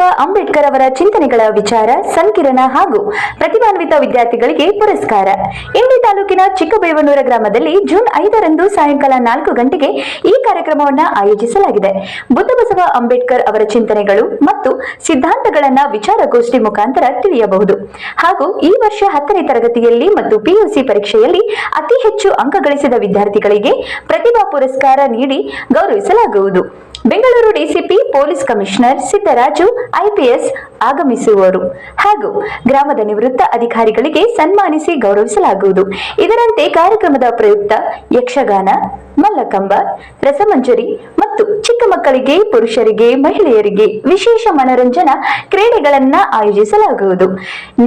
ಬಸವ ಅಂಬೇಡ್ಕರ್ ಅವರ ಚಿಂತನೆಗಳ ವಿಚಾರ ಸಂಕಿರಣ ಹಾಗೂ ಪ್ರತಿಭಾನ್ವಿತ ವಿದ್ಯಾರ್ಥಿಗಳಿಗೆ ಪುರಸ್ಕಾರ. ಇಂಡಿ ತಾಲೂಕಿನ ಚಿಕ್ಕಬೇವನೂರ ಗ್ರಾಮದಲ್ಲಿ ಜೂನ್ 5ರಂದು ಸಾಯಂಕಾಲ 4 ಗಂಟೆಗೆ ಈ ಕಾರ್ಯಕ್ರಮವನ್ನು ಆಯೋಜಿಸಲಾಗಿದೆ. ಬುದ್ಧ ಬಸವ ಅಂಬೇಡ್ಕರ್ ಅವರ ಚಿಂತನೆಗಳು ಮತ್ತು ಸಿದ್ಧಾಂತಗಳನ್ನು ವಿಚಾರಗೋಷ್ಠಿ ಮುಖಾಂತರ ತಿಳಿಯಬಹುದು. ಹಾಗೂ ಈ ವರ್ಷ 10ನೇ ತರಗತಿಯಲ್ಲಿ ಮತ್ತು ಪಿಯುಸಿ ಪರೀಕ್ಷೆಯಲ್ಲಿ ಅತಿ ಹೆಚ್ಚು ಅಂಕ ಗಳಿಸಿದ ವಿದ್ಯಾರ್ಥಿಗಳಿಗೆ ಪ್ರತಿಭಾ ಪುರಸ್ಕಾರ ನೀಡಿ ಗೌರವಿಸಲಾಗುವುದು. Bengaluru DCP police commissioner Siddaraju IPS ಆಗಮಿಸುವರು ಹಾಗೂ ಗ್ರಾಮದ ನಿವೃತ್ತ ಅಧಿಕಾರಿಗಳಿಗೆ ಸನ್ಮಾನಿಸಿ ಗೌರವಿಸಲಾಗುವುದು. ಇದರಂತೆ ಕಾರ್ಯಕ್ರಮದ ಪ್ರಯುಕ್ತ ಯಕ್ಷಗಾನ, ಮಲ್ಲಕಂಬ, ರಸಮಂಜರಿ ಮತ್ತು ಚಿಕ್ಕ ಮಕ್ಕಳಿಗೆ, ಪುರುಷರಿಗೆ, ಮಹಿಳೆಯರಿಗೆ ವಿಶೇಷ ಮನರಂಜನಾ ಕ್ರೀಡೆಗಳನ್ನ ಆಯೋಜಿಸಲಾಗುವುದು.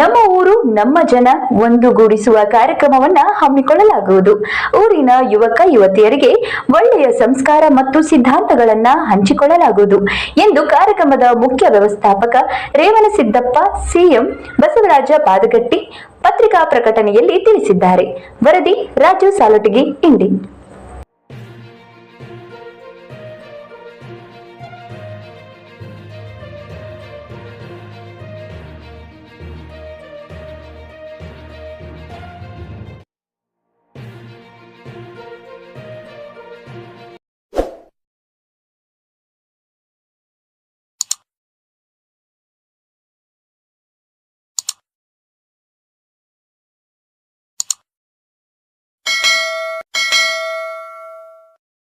ನಮ್ಮ ಊರು ನಮ್ಮ ಜನ ಒಂದುಗೂಡಿಸುವ ಕಾರ್ಯಕ್ರಮವನ್ನ ಹಮ್ಮಿಕೊಳ್ಳಲಾಗುವುದು. ಊರಿನ ಯುವಕ ಯುವತಿಯರಿಗೆ ಒಳ್ಳೆಯ ಸಂಸ್ಕಾರ ಮತ್ತು ಸಿದ್ಧಾಂತಗಳನ್ನ ಹಂಚಿಕೊಳ್ಳಲಾಗುವುದು ಎಂದು ಕಾರ್ಯಕ್ರಮದ ಮುಖ್ಯ ವ್ಯವಸ್ಥಾಪಕ ರೇವಣಸಿದ್ದಪ್ಪ, ಸಿಎಂ ಬಸವರಾಜ ಪಾದಗಟ್ಟಿ ಪತ್ರಿಕಾ ಪ್ರಕಟಣೆಯಲ್ಲಿ ತಿಳಿಸಿದ್ದಾರೆ. ವರದಿ ರಾಜು ಸಾಲಟಗಿ, ಇಂಡಿ.